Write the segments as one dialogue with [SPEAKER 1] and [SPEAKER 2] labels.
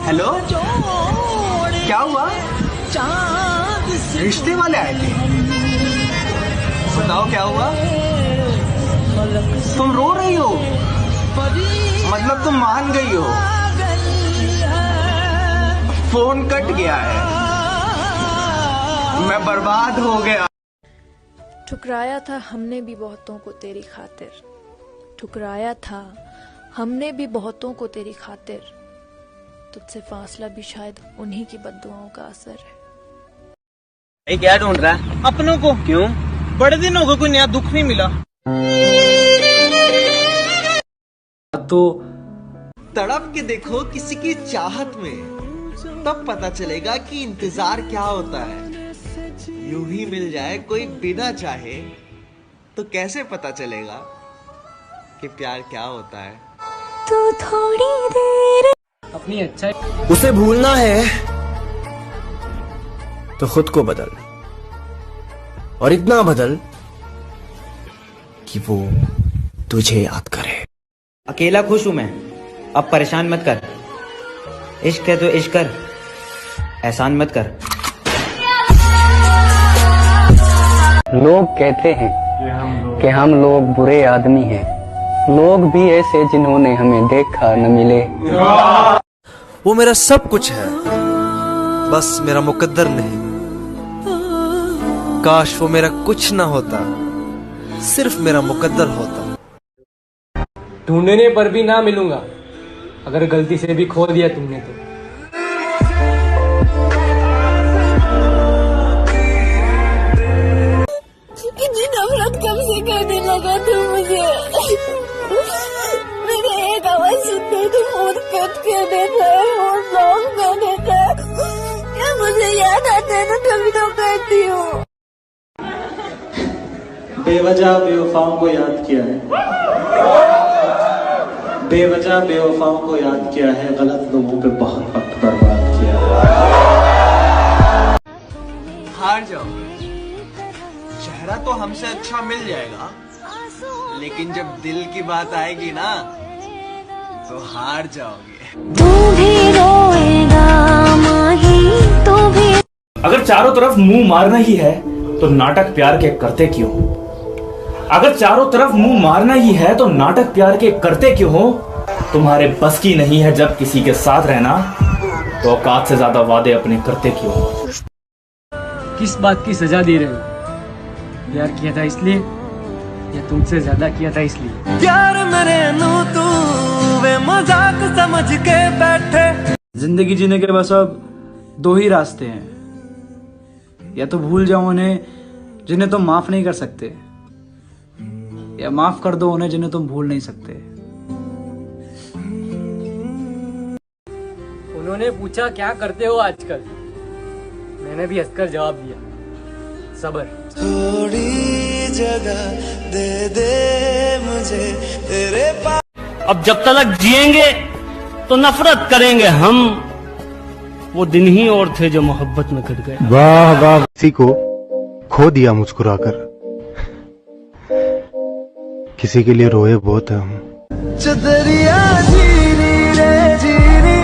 [SPEAKER 1] Hello, क्या हुआ? रिश्ते वाले आए थे? बताओ क्या हुआ? तुम रो रही हो, मतलब तुम मान गई हो। फोन कट गया है, मैं बर्बाद हो गया।
[SPEAKER 2] ठुकराया था हमने भी बहुतों को तेरी खातिर, ठुकराया था हमने भी बहुतों को तेरी खातिर, तुझसे फासला भी शायद उन्हीं की बद्दुआओं का असर है।
[SPEAKER 1] क्या ढूंढ रहा है?
[SPEAKER 3] अपनों को।
[SPEAKER 1] क्यों?
[SPEAKER 3] बड़े दिन हो गए, कोई नया दुख नहीं मिला।
[SPEAKER 1] तो तड़प के देखो किसी की चाहत में, तब पता चलेगा कि इंतजार क्या होता है। यूं ही मिल जाए कोई बिना चाहे तो कैसे पता चलेगा कि प्यार क्या होता है।
[SPEAKER 2] तो थोड़ी देर
[SPEAKER 3] अपनी अच्छा
[SPEAKER 1] उसे भूलना है तो खुद को बदल, और इतना बदल कि वो तुझे याद करे।
[SPEAKER 4] अकेला खुश हूं मैं, अब परेशान मत कर। इश्क है तो इश्क कर, एहसान मत कर।
[SPEAKER 5] लोग कहते हैं कि हम लोग बुरे आदमी हैं, लोग भी ऐसे जिन्होंने हमें देखा न मिले।
[SPEAKER 6] वो मेरा सब कुछ है, बस मेरा मुकद्दर नहीं। काश वो मेरा कुछ ना होता, सिर्फ मेरा मुकद्दर होता।
[SPEAKER 3] ढूंढने पर भी ना मिलूंगा, अगर गलती से भी खो दिया तुमने तो।
[SPEAKER 2] इतनी नफरत कब से करने लगा तू मुझे? मेरे एक आवाज सुनते ही फोन कट कर देता है, फोन ब्लॉक कर देता है। क्या मुझे याद आता है ना, कभी तो करती हूँ।
[SPEAKER 7] बेवजह बेवफाओं को याद किया है, बेवजह बेवफाओं को याद किया है, गलत लोगों पे बहुत वक्त बर्बाद किया है।
[SPEAKER 1] हार जाओ, चेहरा तो हमसे अच्छा मिल जाएगा, लेकिन जब दिल की बात आएगी ना तो हार जाओगे।
[SPEAKER 2] तू भी रोएगा माही, तू भी।
[SPEAKER 8] अगर चारों तरफ मुंह मारना ही है तो नाटक प्यार के करते क्यों? अगर चारों तरफ मुंह मारना ही है तो नाटक प्यार के करते क्यों हो? तुम्हारे बस की नहीं है जब किसी के साथ रहना, तो औकात से ज्यादा वादे अपने करते क्यों?
[SPEAKER 3] किस बात की सजा दे रहे हो? प्यार किया था इसलिए या तुमसे ज्यादा किया था इसलिए?
[SPEAKER 1] प्यार मेरे नू तू वे मजाक समझ के बैठे।
[SPEAKER 9] जिंदगी जीने के बस अब दो ही रास्ते हैं, या तो भूल जाओ उन्हें जिन्हें तुम माफ नहीं कर सकते, या माफ कर दो उन्हें जिन्हें तुम भूल नहीं सकते।
[SPEAKER 3] उन्होंने पूछा क्या करते हो आजकल, मैंने भी हंसकर जवाब दिया, सब्र।
[SPEAKER 1] थोड़ी जगह दे दे मुझे तेरे पास।
[SPEAKER 10] अब जब तक जिएंगे तो नफरत करेंगे हम, वो दिन ही और थे जो मोहब्बत में कट गए।
[SPEAKER 11] वाह वाह, किसी को खो दिया मुस्कुराकर, किसी के लिए रोए बहुत है हम।
[SPEAKER 1] चदरिया जीनी रे जीनी।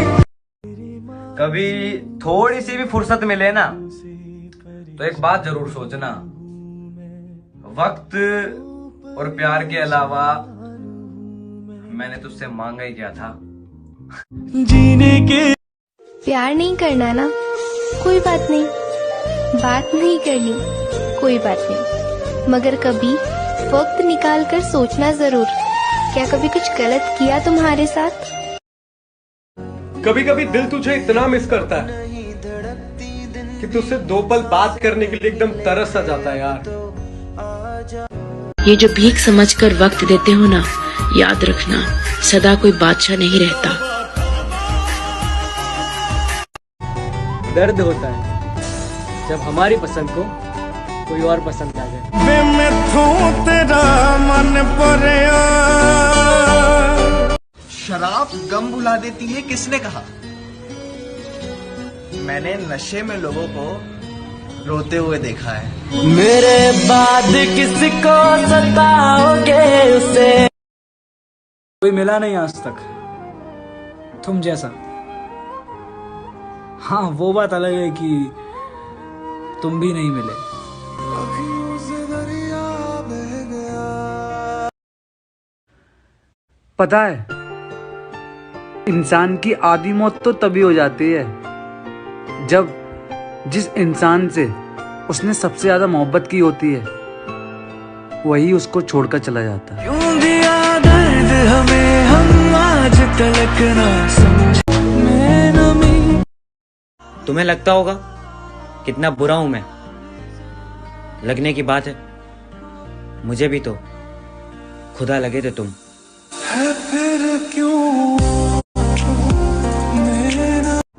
[SPEAKER 4] कभी थोड़ी सी भी फुर्सत मिले ना तो एक बात जरूर सोचना, वक्त और प्यार के अलावा मैंने तुझसे मांगा ही क्या था।
[SPEAKER 1] जीने के
[SPEAKER 2] प्यार नहीं करना ना, कोई बात नहीं, बात नहीं करनी, कोई बात नहीं, मगर कभी वक्त निकाल कर सोचना जरूर, क्या कभी कुछ गलत किया तुम्हारे साथ?
[SPEAKER 3] कभी कभी दिल तुझे इतना मिस करता है कि तुझसे दो पल बात करने के लिए एकदम तरस आ जाता है यार।
[SPEAKER 12] ये जो भीख समझकर वक्त देते हो ना, याद रखना सदा कोई बादशाह नहीं रहता।
[SPEAKER 3] दर्द होता है जब हमारी पसंद को कोई और पसंद आ जाए।
[SPEAKER 1] तेरा मन परे शराब गम भुला देती है, किसने कहा? मैंने नशे में लोगों को रोते हुए देखा है। मेरे बाद किसको सताओगे उसे?
[SPEAKER 9] कोई मिला नहीं आज तक तुम जैसा हाँ वो बात अलग है कि तुम भी नहीं मिले। पता है इंसान की आधी मौत तो तभी हो जाती है जब जिस इंसान से उसने सबसे ज्यादा मोहब्बत की होती है वही उसको छोड़कर चला जाता है। क्यों दिया दर्द हमें, हम आज तलक ना समझे।
[SPEAKER 4] तुम्हें लगता होगा कितना बुरा हूं मैं, लगने की बात है, मुझे भी तो खुदा लगे थे तुम।
[SPEAKER 1] फिर क्यों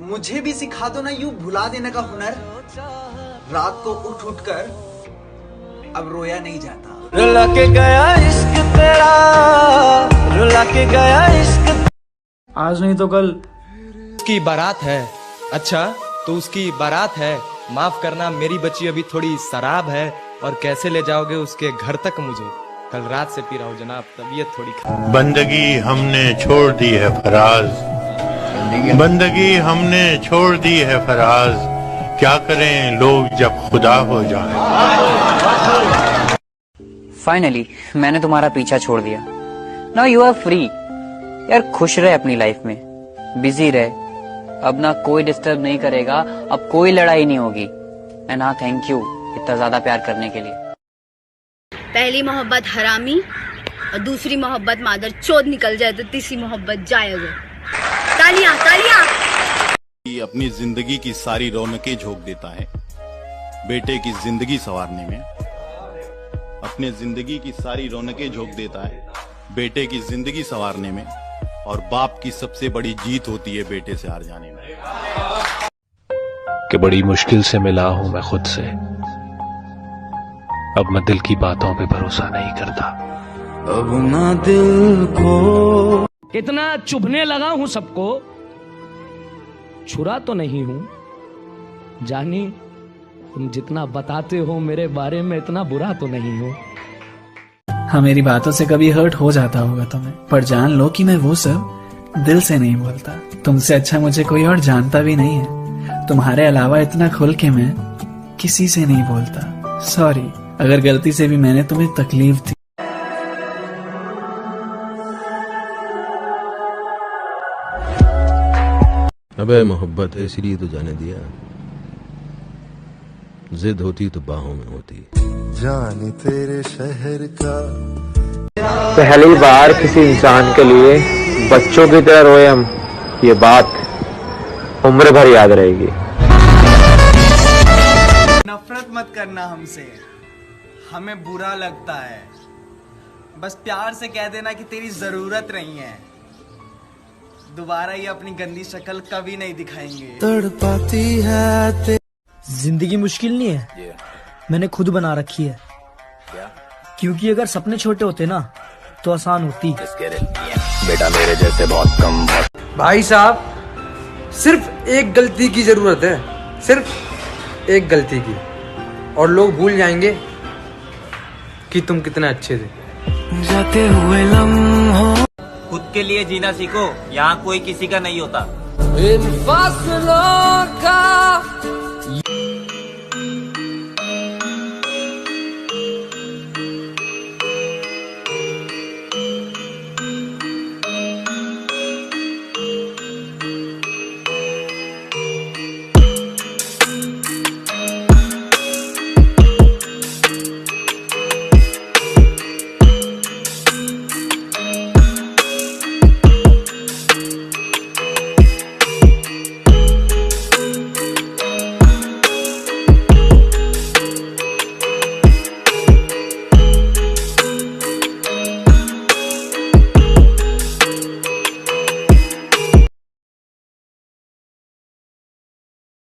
[SPEAKER 1] मुझे भी सिखा दो ना यूं भुला देने का हुनर। रात को उठ उठ कर अब रोया नहीं जाता। रुला के गया इश्क तेरा, रुला के गया इश्क।
[SPEAKER 9] आज नहीं तो कल
[SPEAKER 13] उसकी बारात है। अच्छा तो उसकी बारात है, माफ करना मेरी बच्ची अभी थोड़ी शराब है। और कैसे ले जाओगे उसके घर तक मुझे, कल रात से पी रहा हूँ जनाब, तबीयत थोड़ी खराब।
[SPEAKER 14] बंदगी हमने छोड़ दी है फराज, बंदगी हमने छोड़ दी है फराज, क्या करें लोग जब खुदा हो जाए।
[SPEAKER 5] फाइनली मैंने तुम्हारा पीछा छोड़ दिया। Now you are free. यार खुश रहे अपनी लाइफ में, बिजी रहे। अब ना कोई डिस्टर्ब नहीं करेगा, अब कोई लड़ाई नहीं होगी। एंड हाँ थैंक यू इतना ज्यादा प्यार करने के लिए।
[SPEAKER 15] पहली मोहब्बत हरामी और दूसरी मोहब्बत मादर चोद निकल जाए तो तीसरी मोहब्बत जायज है। तालियां तालियां।
[SPEAKER 16] अपनी जिंदगी की सारी रौनकें झोंक देता है बेटे की जिंदगी संवारने में, अपने जिंदगी की सारी रौनकें झोंक देता है बेटे की जिंदगी संवारने में, और बाप की सबसे बड़ी जीत होती है बेटे से हार जाने में।
[SPEAKER 17] कि बड़ी मुश्किल से मिला हूं मैं खुद से, अब मैं दिल की बातों पे भरोसा नहीं करता।
[SPEAKER 10] अब ना दिल को इतना चुभने लगा हूं सबको, छुरा तो नहीं हूं जानी, तुम जितना बताते हो मेरे बारे में इतना बुरा तो नहीं हूं।
[SPEAKER 18] हाँ मेरी बातों से कभी हर्ट हो जाता होगा तुम्हें, पर जान लो कि मैं वो सब दिल से नहीं बोलता। तुमसे अच्छा मुझे कोई और जानता भी नहीं है, तुम्हारे अलावा इतना खुल के मैं किसी से नहीं बोलता। सॉरी अगर गलती से भी मैंने तुम्हें तकलीफ दी।
[SPEAKER 19] अबे मोहब्बत है इसलिए तो जाने दिया, जिद होती तो बाहों में होती। जाने तेरे शहर का
[SPEAKER 20] पहली बार किसी इंसान के लिए बच्चों की तरह रोए हम, ये बात उम्र भर याद रहेगी।
[SPEAKER 1] नफरत मत करना हमसे, हमें बुरा लगता है। बस प्यार से कह देना कि तेरी जरूरत नहीं है। दोबारा ये अपनी गंदी शक्ल कभी नहीं दिखाएंगे।
[SPEAKER 21] तड़पाती है जिंदगी मुश्किल नहीं है, मैंने खुद बना रखी है। क्योंकि अगर सपने छोटे होते ना तो आसान होती।
[SPEAKER 22] बेटा मेरे जैसे बहुत कम।
[SPEAKER 23] भाई साहब सिर्फ एक गलती की जरूरत है, सिर्फ एक गलती की, और लोग भूल जाएंगे कि तुम कितने अच्छे थे।
[SPEAKER 21] जाते हुए लम्हों
[SPEAKER 4] खुद के लिए जीना सीखो, यहाँ कोई किसी का नहीं होता।
[SPEAKER 21] इन फासलों का